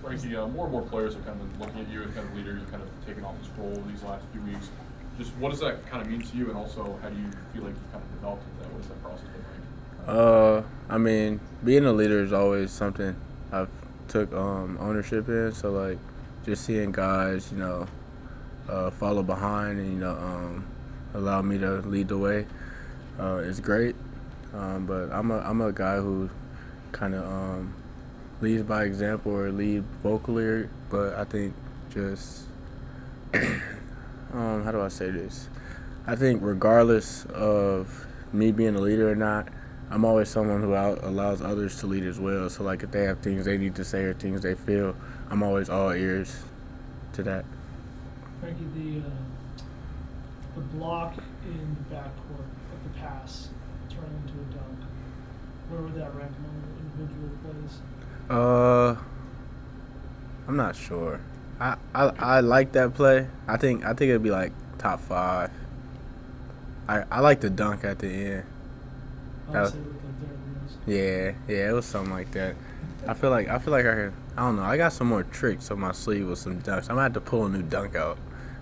Frankie, more and more players are kind of looking at you as kind of leader. You've kind of taken on this role these last few weeks. Just what does that kind of mean to you, and also how do you feel like you've kind of developed into that? What has that process been like? I mean, being a leader is always something I've took ownership in. So like, just seeing guys, follow behind and allow me to lead the way is great. But I'm a guy who kind of leads by example or lead vocally. But I think just how do I say this? I think regardless of me being a leader or not, I'm always someone who allows others to lead as well. So like if they have things they need to say or things they feel, I'm always all ears to that. Frankie, the block in the backcourt of the pass turning into a dunk, where would that rank among individual plays? I'm not sure. I like that play. I think it'd be like top 5. I like the dunk at the end. Obviously, with the Derrick Rose. Yeah, it was something like that. I feel like I don't know. I got some more tricks up my sleeve with some dunks. I'm gonna have to pull a new dunk out.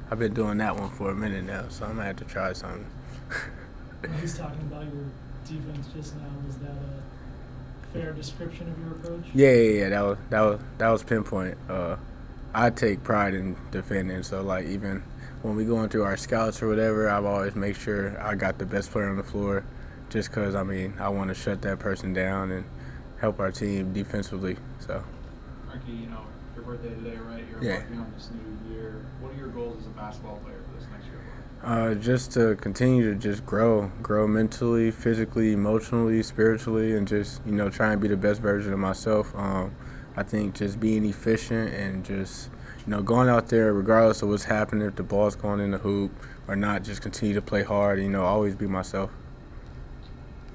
I've been doing that one for a minute now, so I'm gonna have to try something. When he's talking about your defense just now, was that a fair description of your approach? Yeah. That was pinpoint. I take pride in defending, so like even when we go into our scouts or whatever, I've always make sure I got the best player on the floor, just because I want to shut that person down and help our team defensively. So. Frankie, your birthday today, right? You're embarking on this new year. What are your goals as a basketball player for this next year? Just to continue to just grow mentally, physically, emotionally, spiritually, and just try and be the best version of myself. I think just being efficient and just going out there regardless of what's happening, if the ball's going in the hoop or not, just continue to play hard. Always be myself.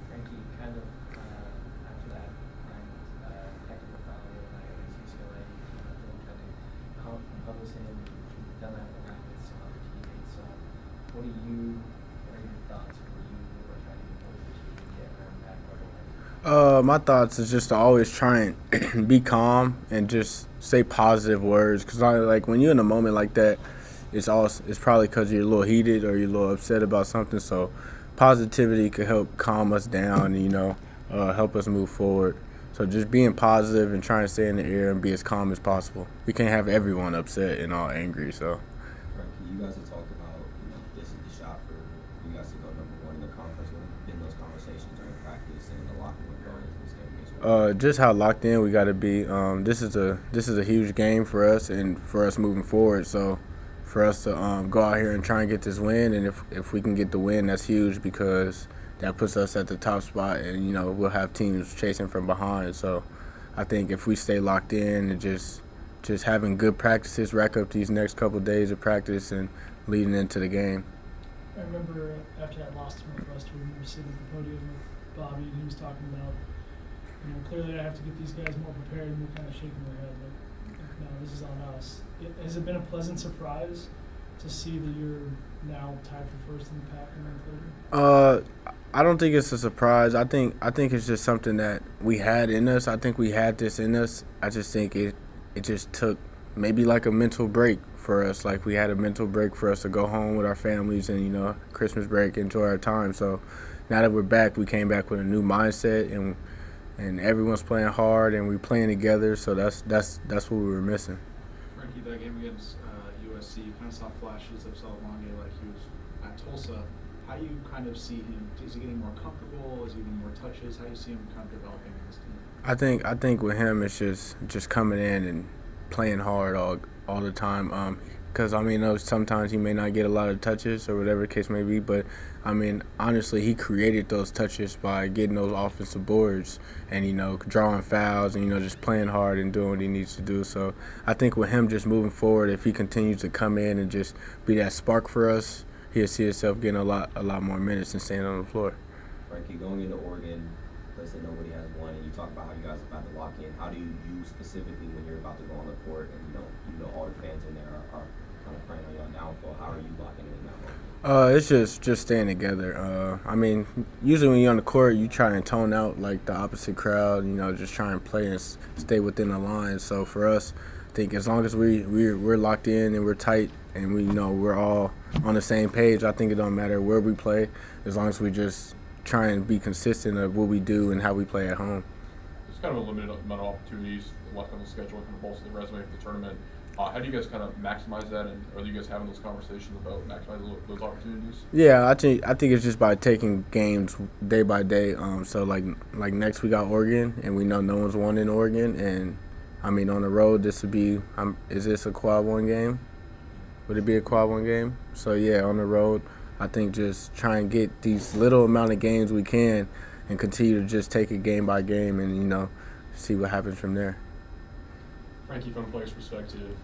Frankie, kind of after that technical foul the other night against UCLA, you came up there and tried to compose him. You've done that around with some other teammates. What are your thoughts when you are trying to compose this team and get around that level? My thoughts is just to always try and be calm and just say positive words. Because like when you're in a moment like that, it's probably because you're a little heated or you're a little upset about something. So positivity could help calm us down and help us move forward. So just being positive and trying to stay in the air and be as calm as possible. We can't have everyone upset and all angry. So. Frankie, you guys have talked about this is the shot for you guys to go #1 in the conference. What have been those conversations during practice and in the locker room going into this game as well? Just how locked in we got to be. This is a huge game for us and for us moving forward. So for us to go out here and try and get this win, and if we can get the win, that's huge because that puts us at the top spot, and we'll have teams chasing from behind. So I think if we stay locked in and just having good practices, rack up these next couple of days of practice and leading into the game. I remember after that loss to Northwestern, we were sitting at the podium with Bobby, and he was talking about, clearly I have to get these guys more prepared, and we're kind of shaking their head, like, no, this is on us. Has it been a pleasant surprise to see that you're now tied for first in the pack a month later? I don't think it's a surprise. I think it's just something that we had in us. I think we had this in us. I just think it just took maybe like a mental break for us. Like we had a mental break for us to go home with our families and Christmas break, enjoy our time. So now that we're back, we came back with a new mindset and everyone's playing hard and we're playing together. So that's what we were missing. Frankie, that game against USC, you kind of saw flashes of Salamanca like he was at Tulsa. How do you kind of see him? Is he getting more comfortable? Is he getting more touches? How do you see him kind of developing in this team? I think with him it's just coming in and playing hard all the time. Because sometimes he may not get a lot of touches or whatever the case may be, but honestly, he created those touches by getting those offensive boards and drawing fouls and just playing hard and doing what he needs to do. So I think with him just moving forward, if he continues to come in and just be that spark for us, he'll see himself getting a lot more minutes and staying on the floor. Frankie, going into Oregon, place that nobody has won, and you talk about how you guys are about to lock in. How do you specifically when you're about to go on the court and all the fans in there are kind of praying on your downfall? How are you locking in that moment? It's just staying together. Usually when you're on the court, you try and tone out like the opposite crowd. Just try and play and stay within the line. So for us, think as long as we're locked in and we're tight and we know we're all on the same page, I think it don't matter where we play, as long as we just try and be consistent of what we do and how we play at home. There's kind of a limited amount of opportunities left on the schedule, kind of bolster the resume for the tournament. How do you guys kind of maximize that, and are you guys having those conversations about maximizing those opportunities? Yeah, I think it's just by taking games day by day. So like next we got Oregon, and we know no one's won in Oregon, and I mean on the road this would be is this a quad one game? Would it be a quad one game? So yeah, on the road, I think just try and get these little amount of games we can, and continue to just take it game by game, and see what happens from there. Frankie, from a player's perspective,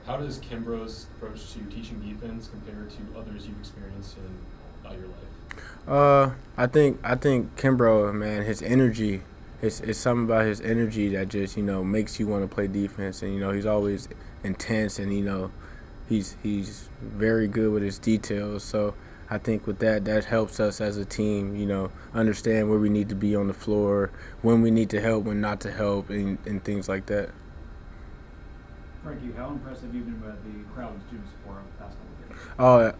how does Kimbrough's approach to teaching defense compare to others you've experienced in your life? I think Kimbrough, man, his energy, it's something about his energy that just makes you want to play defense, and he's always intense, and he's very good with his details. So I think with that helps us as a team, understand where we need to be on the floor, when we need to help, when not to help, and things like that. Frankie, how impressed have you been by the crowd and student support over the past couple of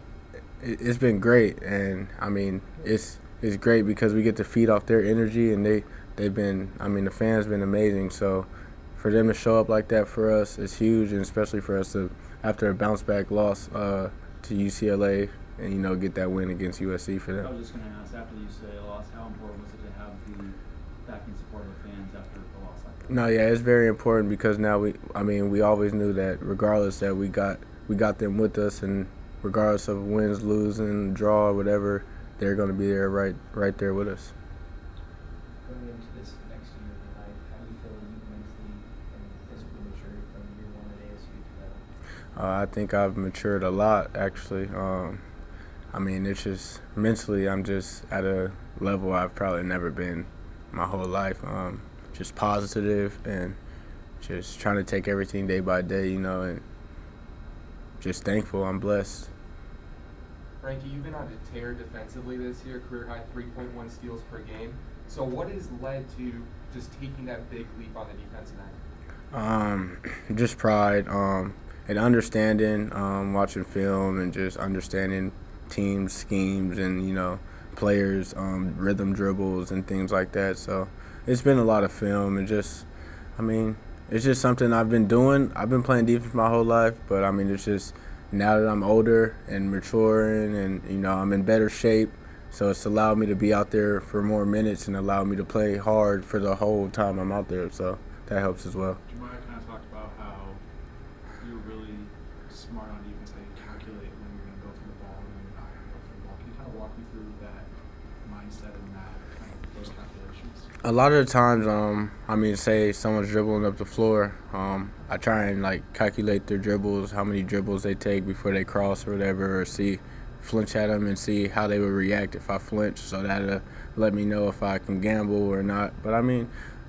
days? It's been great, and I mean it's great because we get to feed off their energy, and they've been, the fans been amazing. So for them to show up like that for us is huge, and especially for us to, after a bounce back loss to UCLA, and get that win against USC for them. I was just going to ask, after the UCLA loss, how important was it to have the backing support of the fans after a loss like that? No, yeah, it's very important because now we always knew that regardless that we got them with us, and regardless of wins, losing, draw, or whatever, they're going to be there right there with us. Going into this next year of your life, how do you feel you mentally and physically matured from year one at ASU to that? I think I've matured a lot, actually. It's just mentally, I'm just at a level I've probably never been my whole life. Just positive and just trying to take everything day by day, and just thankful. I'm blessed. Frankie, you've been on a tear defensively this year, career high 3.1 steals per game. So what has led to just taking that big leap on the defensive end? Just pride, and understanding, watching film, and just understanding team schemes and players, rhythm dribbles and things like that. So it's been a lot of film, and just it's just something I've been doing. I've been playing defense my whole life, but it's just now that I'm older and maturing, and I'm in better shape, so it's allowed me to be out there for more minutes and allowed me to play hard for the whole time I'm out there. So that helps as well. Jemiah kind of talked about how you're really smart on defense, how you calculate when you're going to go for the ball and when you're not going to go for the ball. Can you kind of walk me through that mindset and that kind of those calculations? A lot of the times, say someone's dribbling up the floor, I try and calculate their dribbles, how many dribbles they take before they cross or whatever, or flinch at them and see how they would react if I flinch, so that'll let me know if I can gamble or not. But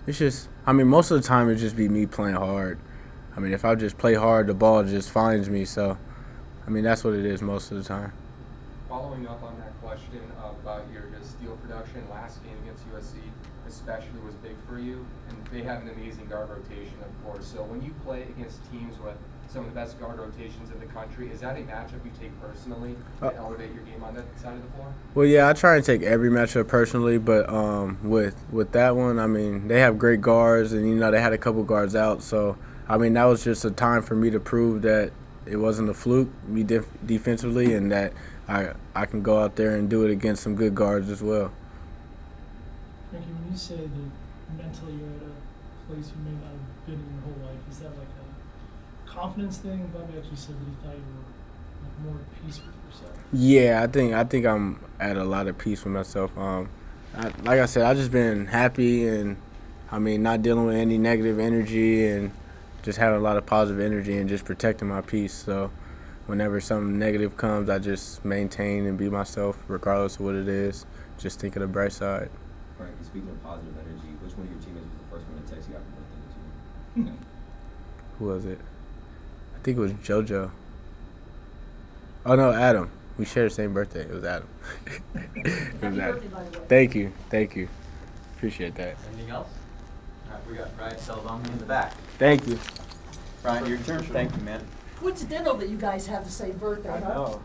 it's just, most of the time it just be me playing hard. If I just play hard, the ball just finds me. So, that's what it is most of the time. Following up on that question about your steal production, last game against USC especially was big for you, and they have an amazing guard rotation, of course. So when you play against teams with some of the best guard rotations in the country, is that a matchup you take personally to elevate your game on that side of the floor? Well, yeah, I try and take every matchup personally, but with that one, they have great guards, and they had a couple guards out, so that was just a time for me to prove that it wasn't a fluke, me defensively, and that I can go out there and do it against some good guards as well. Frankie, when you say that mentally you're at a place you may not have been in your whole life, is that like a confidence thing? Bobby actually said that he thought you were more at peace with yourself. Yeah, I think I'm at a lot of peace with myself. Like I said, I've just been happy, and not dealing with any negative energy, and just having a lot of positive energy and just protecting my peace. So whenever something negative comes, I just maintain and be myself regardless of what it is. Just think of the bright side. Frankie, speaking of positive energy, which one of your teammates was the first one to text you after birthday? Who was it? I think it was JoJo. Oh no, Adam. We share the same birthday. It was Adam. It was Adam. Thank you. Appreciate that. Anything else? All right, we got Brian Salvami in the back. Thank you. Brian, your turn. Thank you, man. Coincidental that you guys have the same birthday, I huh? know.